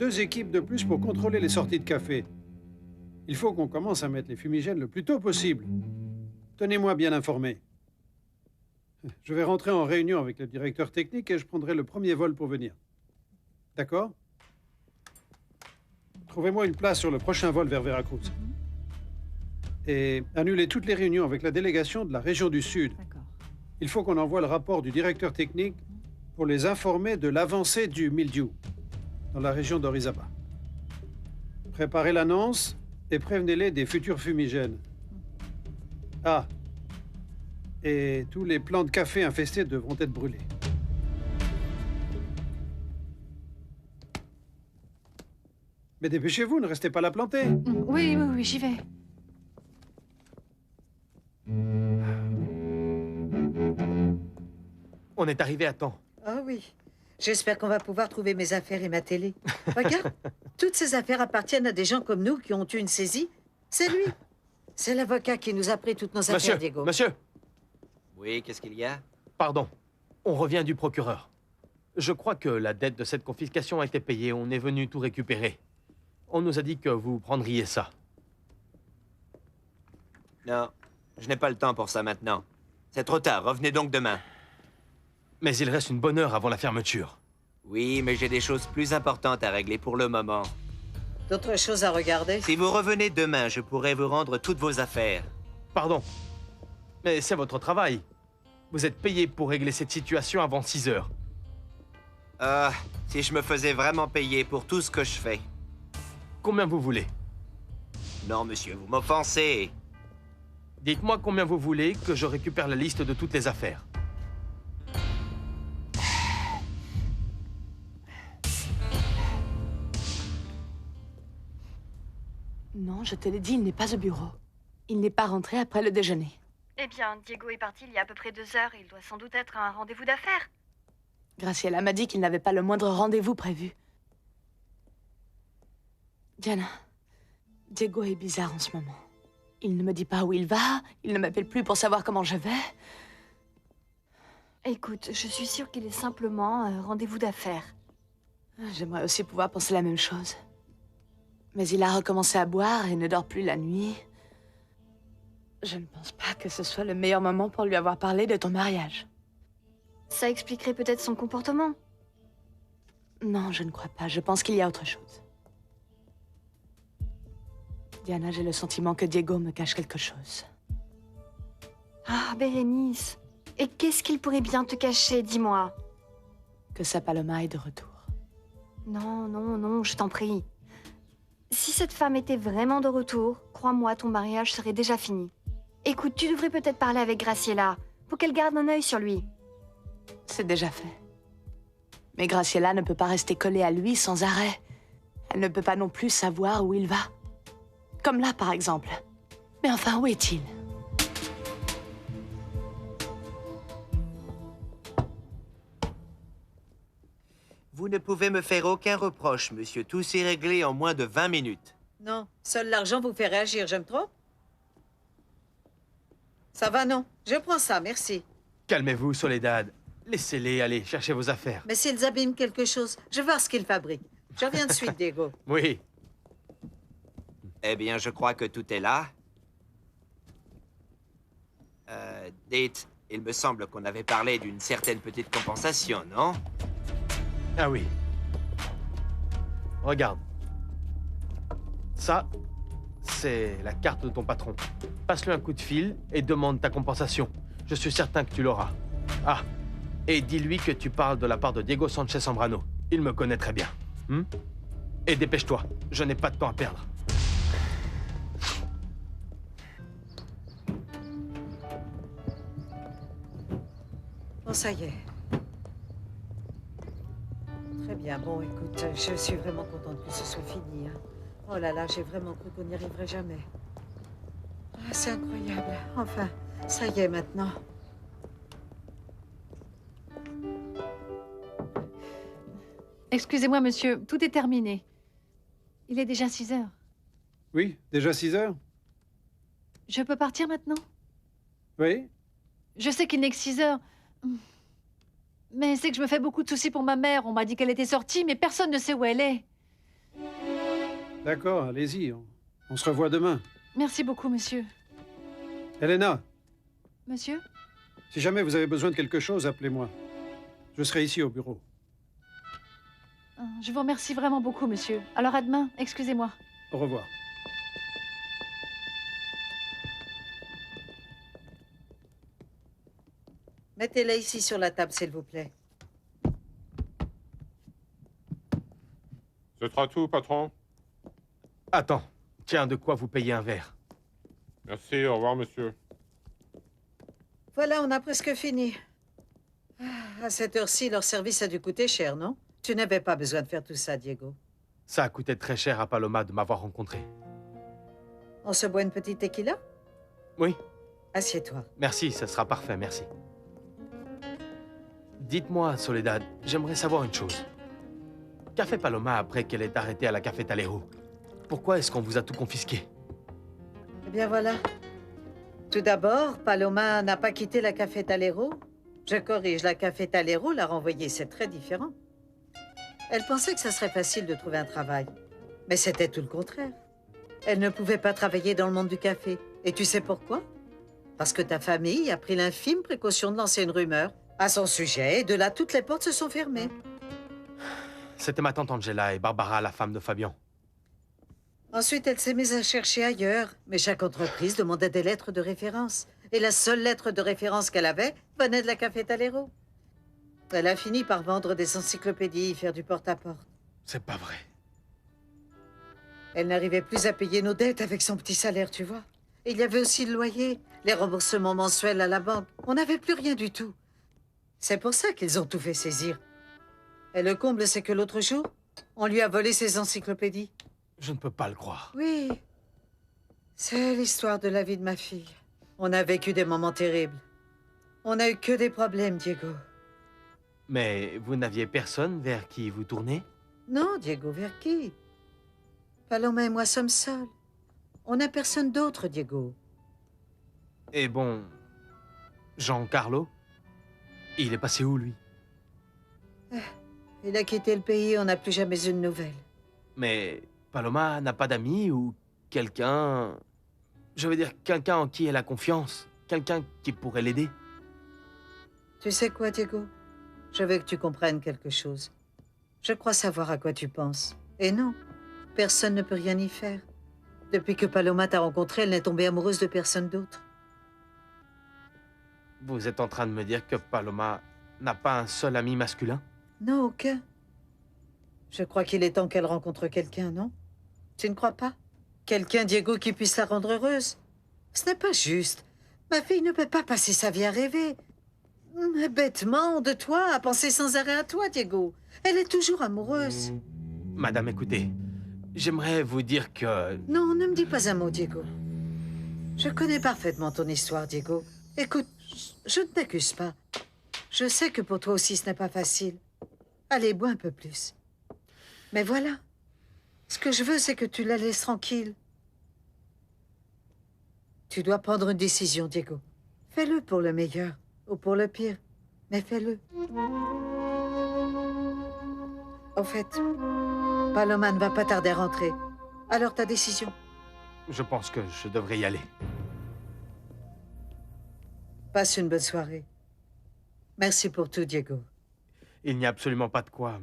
2 équipes de plus pour contrôler les sorties de café. Il faut qu'on commence à mettre les fumigènes le plus tôt possible. Tenez-moi bien informé. Je vais rentrer en réunion avec le directeur technique et je prendrai le premier vol pour venir. D'accord? Trouvez-moi une place sur le prochain vol vers Veracruz. Et annulez toutes les réunions avec la délégation de la région du Sud. D'accord. Il faut qu'on envoie le rapport du directeur technique pour les informer de l'avancée du mildiou dans la région d'Orizaba. Préparez l'annonce et prévenez-les des futurs fumigènes. Ah, et tous les plants de café infestés devront être brûlés. Mais dépêchez-vous, ne restez pas là planter. Oui, oui, oui, j'y vais. On est arrivé à temps. Ah oui. J'espère qu'on va pouvoir trouver mes affaires et ma télé. Regarde, toutes ces affaires appartiennent à des gens comme nous qui ont eu une saisie. C'est lui. C'est l'avocat qui nous a pris toutes nos affaires, Diego. Monsieur, Oui, qu'est-ce qu'il y a? pardon. On revient du procureur. Je crois que la dette de cette confiscation a été payée. On est venu tout récupérer. On nous a dit que vous prendriez ça. Non, je n'ai pas le temps pour ça maintenant. C'est trop tard, revenez donc demain. Mais il reste une bonne heure avant la fermeture. Oui, mais j'ai des choses plus importantes à régler pour le moment. D'autres choses à regarder? Si vous revenez demain, je pourrai vous rendre toutes vos affaires. Pardon. Mais c'est votre travail. Vous êtes payé pour régler cette situation avant 6 heures. Ah, si je me faisais vraiment payer pour tout ce que je fais. Combien vous voulez? Non, monsieur, vous m'offensez. Dites-moi combien vous voulez que je récupère la liste de toutes les affaires. Non, je te l'ai dit, il n'est pas au bureau. Il n'est pas rentré après le déjeuner. Eh bien, Diego est parti il y a à peu près 2 heures. Il doit sans doute être à un rendez-vous d'affaires. Graciela m'a dit qu'il n'avait pas le moindre rendez-vous prévu. Diana, Diego est bizarre en ce moment. Il ne me dit pas où il va, il ne m'appelle plus pour savoir comment je vais. Écoute, je suis sûre qu'il est simplement un rendez-vous d'affaires. J'aimerais aussi pouvoir penser la même chose. Mais il a recommencé à boire et ne dort plus la nuit. Je ne pense pas que ce soit le meilleur moment pour lui avoir parlé de ton mariage. Ça expliquerait peut-être son comportement. Non, je ne crois pas. Je pense qu'il y a autre chose. Diana, j'ai le sentiment que Diego me cache quelque chose. Ah, Bérénice. Et qu'est-ce qu'il pourrait bien te cacher, dis-moi? Que sa Paloma est de retour. Non, non, non, je t'en prie. Si cette femme était vraiment de retour, crois-moi, ton mariage serait déjà fini. Écoute, tu devrais peut-être parler avec Graciela, pour qu'elle garde un œil sur lui. C'est déjà fait. Mais Graciela ne peut pas rester collée à lui sans arrêt. Elle ne peut pas non plus savoir où il va. Comme là, par exemple. Mais enfin, où est-il? Vous ne pouvez me faire aucun reproche, monsieur. Tout s'est réglé en moins de 20 minutes. Non, seul l'argent vous fait réagir, j'aime trop. Ça va, non? Je prends ça, merci. Calmez-vous, Soledad. Laissez-les aller chercher vos affaires. Mais s'ils abîment quelque chose, je vais voir ce qu'ils fabriquent. Je reviens de suite, Diego. Oui. Eh bien, je crois que tout est là. Date, il me semble qu'on avait parlé d'une certaine petite compensation, non? Ah oui. Regarde. Ça, c'est la carte de ton patron. Passe-lui un coup de fil et demande ta compensation. Je suis certain que tu l'auras. Ah, et dis-lui que tu parles de la part de Diego Sanchez Zambrano. Il me connaît très bien. Et dépêche-toi, je n'ai pas de temps à perdre. Bon, ça y est. Très bien. Bon, écoute, je suis vraiment contente que ce soit fini. Hein. Oh là là, j'ai vraiment cru qu'on n'y arriverait jamais. Ah, c'est incroyable. Enfin, ça y est maintenant. Excusez-moi, monsieur, tout est terminé. Il est déjà 6 heures. Oui, déjà 6 heures? Je peux partir maintenant? Oui? Je sais qu'il n'est que 6 heures. Mais c'est que je me fais beaucoup de soucis pour ma mère. On m'a dit qu'elle était sortie, mais personne ne sait où elle est. D'accord, allez-y. On se revoit demain. Merci beaucoup, monsieur. Elena, Monsieur? si jamais vous avez besoin de quelque chose, appelez-moi. Je serai ici au bureau. Je vous remercie vraiment beaucoup, monsieur. Alors à demain, excusez-moi. Au revoir. Mettez-la ici sur la table, s'il vous plaît. Ce sera tout, patron. Attends, tiens, de quoi vous payer un verre. Merci, au revoir, monsieur. Voilà, on a presque fini. À cette heure-ci, leur service a dû coûter cher, non? Tu n'avais pas besoin de faire tout ça, Diego. Ça a coûté très cher à Paloma de m'avoir rencontré. On se boit une petite tequila? Oui, Assieds-toi. merci, ça sera parfait, merci. Dites-moi, Soledad, j'aimerais savoir une chose. Qu'a fait Paloma après qu'elle ait arrêté à la Café Talero? Pourquoi est-ce qu'on vous a tout confisqué? Eh bien voilà. Tout d'abord, Paloma n'a pas quitté la Café Talero. Je corrige, la Café Talero l'a renvoyée, c'est très différent. Elle pensait que ça serait facile de trouver un travail. Mais c'était tout le contraire. Elle ne pouvait pas travailler dans le monde du café. Et tu sais pourquoi? Parce que ta famille a pris l'infime précaution de lancer une rumeur à son sujet, et de là, toutes les portes se sont fermées. C'était ma tante Angela et Barbara, la femme de Fabian. Ensuite, elle s'est mise à chercher ailleurs. Mais chaque entreprise demandait des lettres de référence. Et la seule lettre de référence qu'elle avait venait de la Café Talero. Elle a fini par vendre des encyclopédies, faire du porte-à-porte. C'est pas vrai. Elle n'arrivait plus à payer nos dettes avec son petit salaire, tu vois. Et il y avait aussi le loyer, les remboursements mensuels à la banque. On n'avait plus rien du tout. C'est pour ça qu'ils ont tout fait saisir. Et le comble, c'est que l'autre jour, on lui a volé ses encyclopédies. Je ne peux pas le croire. Oui, c'est l'histoire de la vie de ma fille. On a vécu des moments terribles. On n'a eu que des problèmes, Diego. Mais vous n'aviez personne vers qui vous tourner? Non, Diego, vers qui? Paloma et moi sommes seuls. On n'a personne d'autre, Diego. Et bon, Giancarlo? Il est passé où, lui? Il a quitté le pays, on n'a plus jamais eu de nouvelles. Mais Paloma n'a pas d'amis ou quelqu'un... Je veux dire, quelqu'un en qui elle a confiance. Quelqu'un qui pourrait l'aider. Tu sais quoi, Diego? Je veux que tu comprennes quelque chose. Je crois savoir à quoi tu penses. Et non, personne ne peut rien y faire. Depuis que Paloma t'a rencontré, elle n'est tombée amoureuse de personne d'autre. Vous êtes en train de me dire que Paloma n'a pas un seul ami masculin? Non, aucun. Je crois qu'il est temps qu'elle rencontre quelqu'un, non? Tu ne crois pas? Quelqu'un, Diego, qui puisse la rendre heureuse. Ce n'est pas juste. Ma fille ne peut pas passer sa vie à rêver. Bêtement, de toi, à penser sans arrêt à toi, Diego. Elle est toujours amoureuse. Madame, écoutez, j'aimerais vous dire que... Non, ne me dis pas un mot, Diego. Je connais parfaitement ton histoire, Diego. Écoute, je ne t'accuse pas. Je sais que pour toi aussi, ce n'est pas facile. Allez, bois un peu plus. Mais voilà. Ce que je veux, c'est que tu la laisses tranquille. Tu dois prendre une décision, Diego. Fais-le pour le meilleur ou pour le pire, mais fais-le. Au fait, Paloma ne va pas tarder à rentrer. Alors ta décision. Je pense que je devrais y aller. Passe une bonne soirée. Merci pour tout, Diego. Il n'y a absolument pas de quoi.